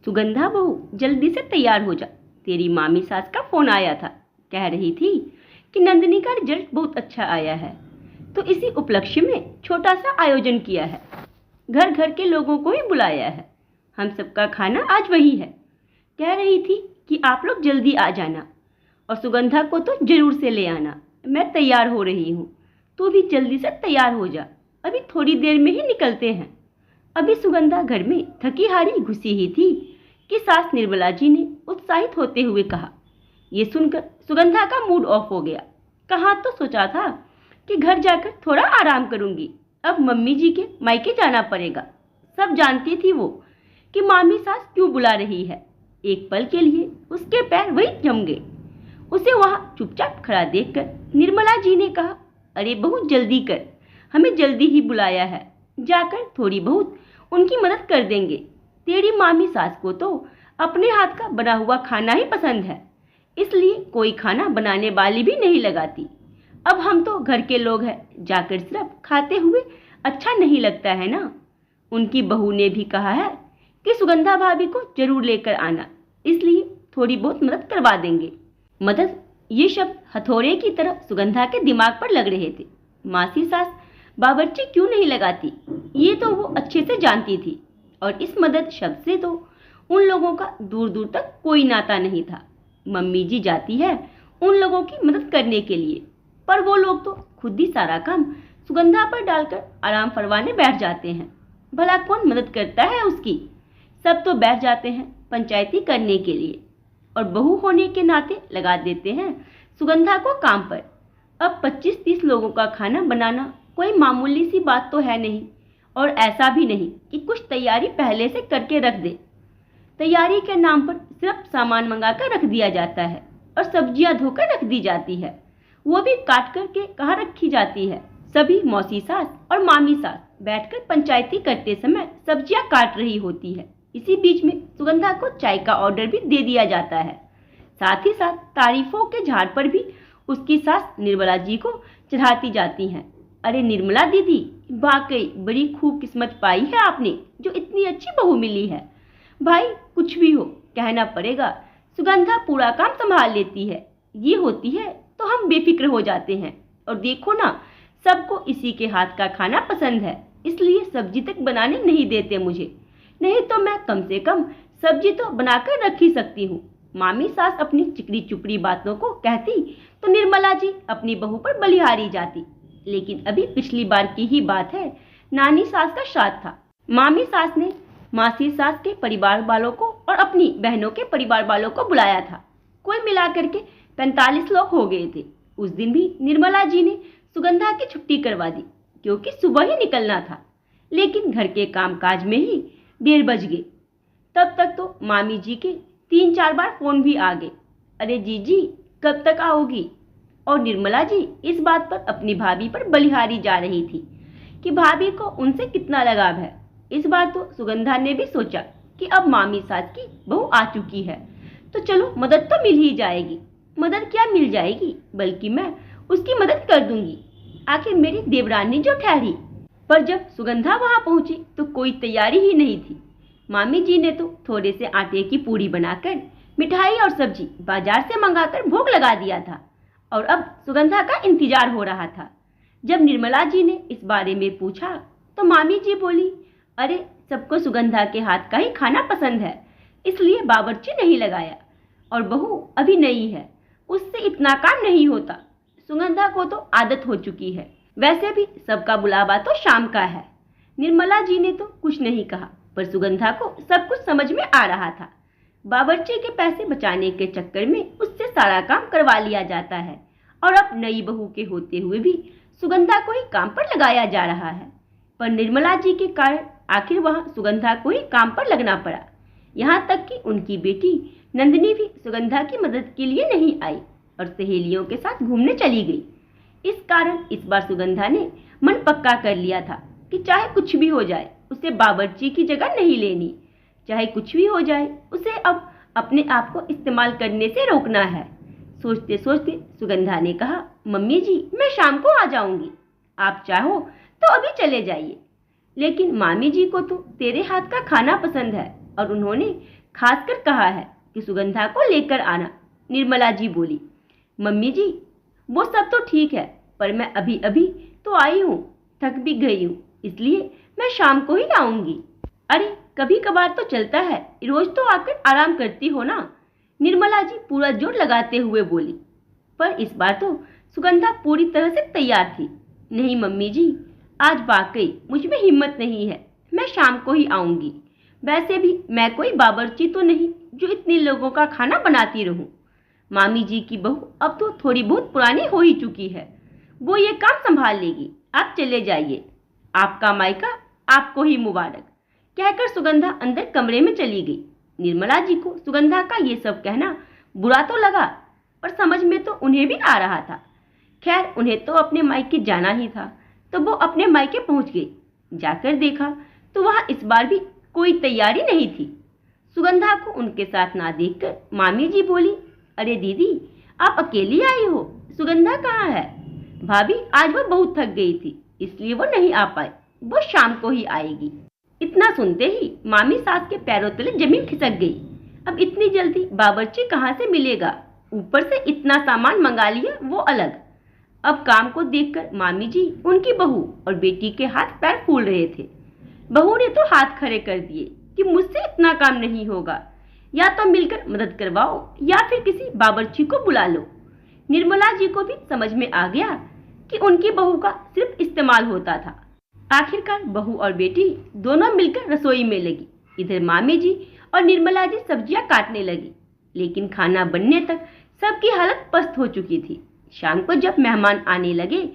सुगंधा बहू, जल्दी से तैयार हो जा, तेरी मामी सास का फोन आया था। कह रही थी कि नंदिनी का रिजल्ट बहुत अच्छा आया है, तो इसी उपलक्ष्य में छोटा सा आयोजन किया है। घर घर के लोगों को ही बुलाया है। हम सबका खाना आज वही है। कह रही थी कि आप लोग जल्दी आ जाना और सुगंधा को तो जरूर से ले आना। मैं तैयार हो रही हूँ, तू भी जल्दी से तैयार हो जा, अभी थोड़ी देर में ही निकलते हैं। अभी सुगंधा घर में थकी हारी घुसी ही थी कि सास निर्मला जी ने उत्साहित होते हुए कहा। ये सुनकर सुगंधा का मूड ऑफ हो गया। कहाँ तो सोचा था कि घर जाकर थोड़ा आराम करूंगी, अब मम्मी जी के मायके जाना पड़ेगा। सब जानती थी वो कि मामी सास क्यों बुला रही है। एक पल के लिए उसके पैर वही जम गए। उसे वहां चुपचाप खड़ा देखकर निर्मला जी ने कहा, अरे बहू जल्दी कर, हमें जल्दी ही बुलाया है, जाकर थोड़ी बहुत उनकी मदद कर देंगे। तेरी मामी सास को तो अपने हाथ का बना हुआ खाना ही पसंद है, इसलिए कोई खाना बनाने वाली भी नहीं लगाती। अब हम तो घर के लोग हैं, जाकर सिर्फ खाते हुए अच्छा नहीं लगता है ना। उनकी बहू ने भी कहा है कि सुगंधा भाभी को जरूर लेकर आना, इसलिए थोड़ी बहुत मदद करवा देंगे। मदद, ये शब्द हथौड़े की तरह सुगंधा के दिमाग पर लग रहे थे। मासी सास बावर्ची क्यों नहीं लगाती, ये तो वो अच्छे से जानती थी, और इस मदद शब्द से तो उन लोगों का दूर दूर तक कोई नाता नहीं था। मम्मी जी जाती है उन लोगों की मदद करने के लिए, पर वो लोग तो खुद ही सारा काम सुगंधा पर डालकर आराम फरमाने बैठ जाते हैं। भला कौन मदद करता है उसकी? सब तो बैठ जाते हैं पंचायती करने के लिए, और बहू होने के नाते लगा देते हैं सुगंधा को काम पर। अब 25-30 लोगों का खाना बनाना कोई मामूली सी बात तो है नहीं, और ऐसा भी नहीं कि कुछ तैयारी पहले से करके रख दे। तैयारी के नाम पर सिर्फ सामान मंगा कर रख दिया जाता है, और सब्जियां धोकर रख दी जाती है, वो भी काट करके कहाँ रखी जाती है। सभी मौसी सास और मामी सास बैठकर पंचायती करते समय सब्जियां काट रही होती है। इसी बीच में सुगंधा को चाय का ऑर्डर भी दे दिया जाता है। साथ ही साथ तारीफों के झाड़ पर भी उसकी सास निर्मला जी को चढ़ाती जाती हैं। अरे निर्मला दीदी, वाकई बड़ी खूब किस्मत पाई है आपने, जो इतनी अच्छी बहू मिली है। भाई कुछ भी हो, कहना पड़ेगा, सुगंधा पूरा काम संभाल लेती है। ये होती है तो हम बेफिक्र हो जाते हैं। और देखो ना, सबको इसी के हाथ का खाना पसंद है, इसलिए सब्जी तक बनाने नहीं देते मुझे। नहीं तो मैं कम से कम सब्जी तो बनाकर रख ही सकती हूँ। मामी सास अपनी चिकनी चुपड़ी बातों को कहती तो निर्मला जी अपनी बहू पर बलिहारी जाती। लेकिन अभी पिछली बार की ही बात है, नानी सास का श्राद्ध था। मामी सास ने मासी सास के परिवार वालों को और अपनी बहनों के परिवार वालों को बुलाया था। कुल मिलाकर के 45 लोग हो गए थे। उस दिन भी निर्मला जी ने सुगंधा की छुट्टी करवा दी, क्योंकि सुबह ही निकलना था। लेकिन घर के कामकाज में ही 1:30 बज गए। तब तक तो मामी जी के 3-4 बार फोन भी आ गए, अरे जीजी कब तक आओगी? और निर्मला जी इस बात पर अपनी भाभी पर बलिहारी जा रही थी कि भाभी को उनसे कितना लगाव है। इस बार तो सुगंधा ने भी सोचा कि अब मामी सास की बहू आ चुकी है, तो चलो मदद तो मिल ही जाएगी। मदद क्या मिल जाएगी, बल्कि मैं उसकी मदद कर दूंगी, आखिर मेरी देवरानी जो ठहरी। पर जब सुगंधा वहां पहुंची तो कोई तैयारी ही नहीं थी। मामी जी ने तो थोड़े से आटे की पूड़ी बनाकर मिठाई और सब्जी बाजार से मंगाकर भोग लगा दिया था, और अब सुगंधा का इंतजार हो रहा था। जब निर्मला जी ने इस बारे में पूछा तो मामी जी बोली, अरे सबको सुगंधा के हाथ का ही खाना पसंद है, इसलिए बावर्ची नहीं लगाया, और बहू अभी नई है, उससे इतना काम नहीं होता। सुगंधा को तो आदत हो चुकी है। वैसे भी सबका बुलावा तो शाम का है। निर्मला जी ने तो कुछ नहीं कहा, पर सुगंधा को सब कुछ समझ में आ रहा था। बावर्ची के पैसे बचाने के चक्कर में उससे सारा काम करवा लिया जाता है, और अब नई बहू के होते हुए भी सुगंधा को ही काम पर लगाया जा रहा है। पर निर्मला जी के कारण आखिर वहां सुगंधा को ही काम पर लगना पड़ा। यहाँ तक कि उनकी बेटी नंदिनी भी सुगंधा की मदद के लिए नहीं आई और सहेलियों के साथ घूमने चली गई। इस कारण इस बार सुगंधा ने मन पक्का कर लिया था कि चाहे कुछ भी हो जाए, उसे बावर्ची की जगह नहीं लेनी। चाहे कुछ भी हो जाए, उसे अब अपने आप को इस्तेमाल करने से रोकना है। सोचते सोचते सुगंधा ने कहा, मम्मी जी मैं शाम को आ जाऊंगी, आप चाहो तो अभी चले जाइए। लेकिन मामी जी को तो तेरे हाथ का खाना पसंद है, और उन्होंने खासकर कहा है कि सुगंधा को लेकर आना। निर्मला जी बोली। मम्मी जी, वो सब तो ठीक है, पर मैं अभी अभी तो आई हूँ, थक भी गई हूँ, इसलिए मैं शाम को ही आऊंगी। अरे कभी कभार तो चलता है, रोज तो आकर आराम करती हो ना, निर्मला जी पूरा जोर लगाते हुए बोली। पर इस बार तो सुगंधा पूरी तरह से तैयार थी। नहीं मम्मी जी, आज वाकई मुझ में हिम्मत नहीं है, मैं शाम को ही आऊंगी। वैसे भी मैं कोई बावर्ची तो नहीं जो इतने लोगों का खाना बनाती रहूं। मामी जी की बहू अब तो थोड़ी बहुत पुरानी हो ही चुकी है, वो ये काम संभाल लेगी, आप चले जाइए। आपका मायका आपको ही मुबारक, कहकर सुगंधा अंदर कमरे में चली गई। निर्मला जी को सुगंधा का ये सब कहना बुरा तो लगा, पर समझ में तो उन्हें भी आ रहा था। खैर उन्हें तो अपने मायके जाना ही था, तो वो अपने मायके पहुंच गई। जाकर देखा तो वहां इस बार भी कोई तैयारी नहीं थी। सुगंधा को उनके साथ ना देखकर मामी जी बोली, अरे दीदी, आप अकेली आई हो, सुगंधा कहाँ है? भाभी आज वो बहुत थक गई थी, इसलिए वो नहीं आ पाई, वो शाम को ही आएगी। इतना सुनते ही मामी सास के पैरों तले जमीन खिसक गई। अब इतनी जल्दी बावर्ची कहाँ से मिलेगा? ऊपर से इतना सामान मंगा लिया, वो अलग। अब काम को देखकर मामी जी, उनकी बहू और बेटी के हाथ पैर फूल रहे थे। बहू ने तो हाथ खड़े कर दिए कि मुझसे इतना काम नहीं होगा, या तो मिलकर मदद करवाओ या फिर किसी बावर्ची को बुला लो। निर्मला जी को भी समझ में आ गया कि उनकी बहू का सिर्फ इस्तेमाल होता था। आखिरकार बहू और बेटी दोनों मिलकर रसोई में लगी। इधर मामी जी और निर्मला जी सब्जियां काटने लगी, लेकिन खाना बनने तक सबकी हालत पस्त हो चुकी थी। शाम को जब मेहमान आने लगे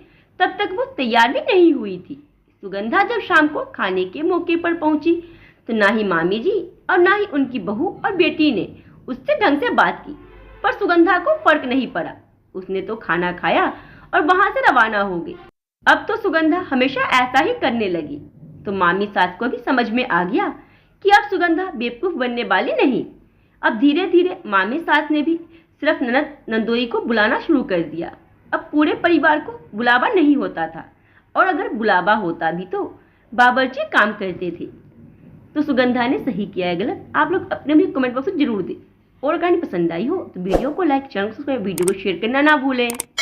तब तक वो तैयार भी नहीं हुई थी। सुगंधा जब शाम को खाने के मौके पर पहुंची तो ना ही मामी जी और ना ही उनकी बहू और बेटी ने उससे ढंग से बात की, पर सुगंधा को फर्क नहीं पड़ा। उसने तो खाना खाया और वहां से रवाना हो गई। अब तो सुगंधा हमेशा ऐसा ही करने लगी, तो मामी सास को भी समझ में आ गया कि अब सुगंधा बेवकूफ बनने वाली नहीं। अब धीरे धीरे मामी सास ने भी सिर्फ ननद नंदोई को बुलाना शुरू कर दिया। अब पूरे परिवार को बुलावा नहीं होता था, और अगर बुलावा होता भी तो बावर्ची काम करते थे। तो सुगंधा ने सही किया है गलत, आप लोग अपने भी कमेंट बॉक्स में जरूर दें। और कहानी पसंद आई हो तो वीडियो को लाइक, चैनल को सब्सक्राइब, वीडियो को शेयर करना ना भूलें।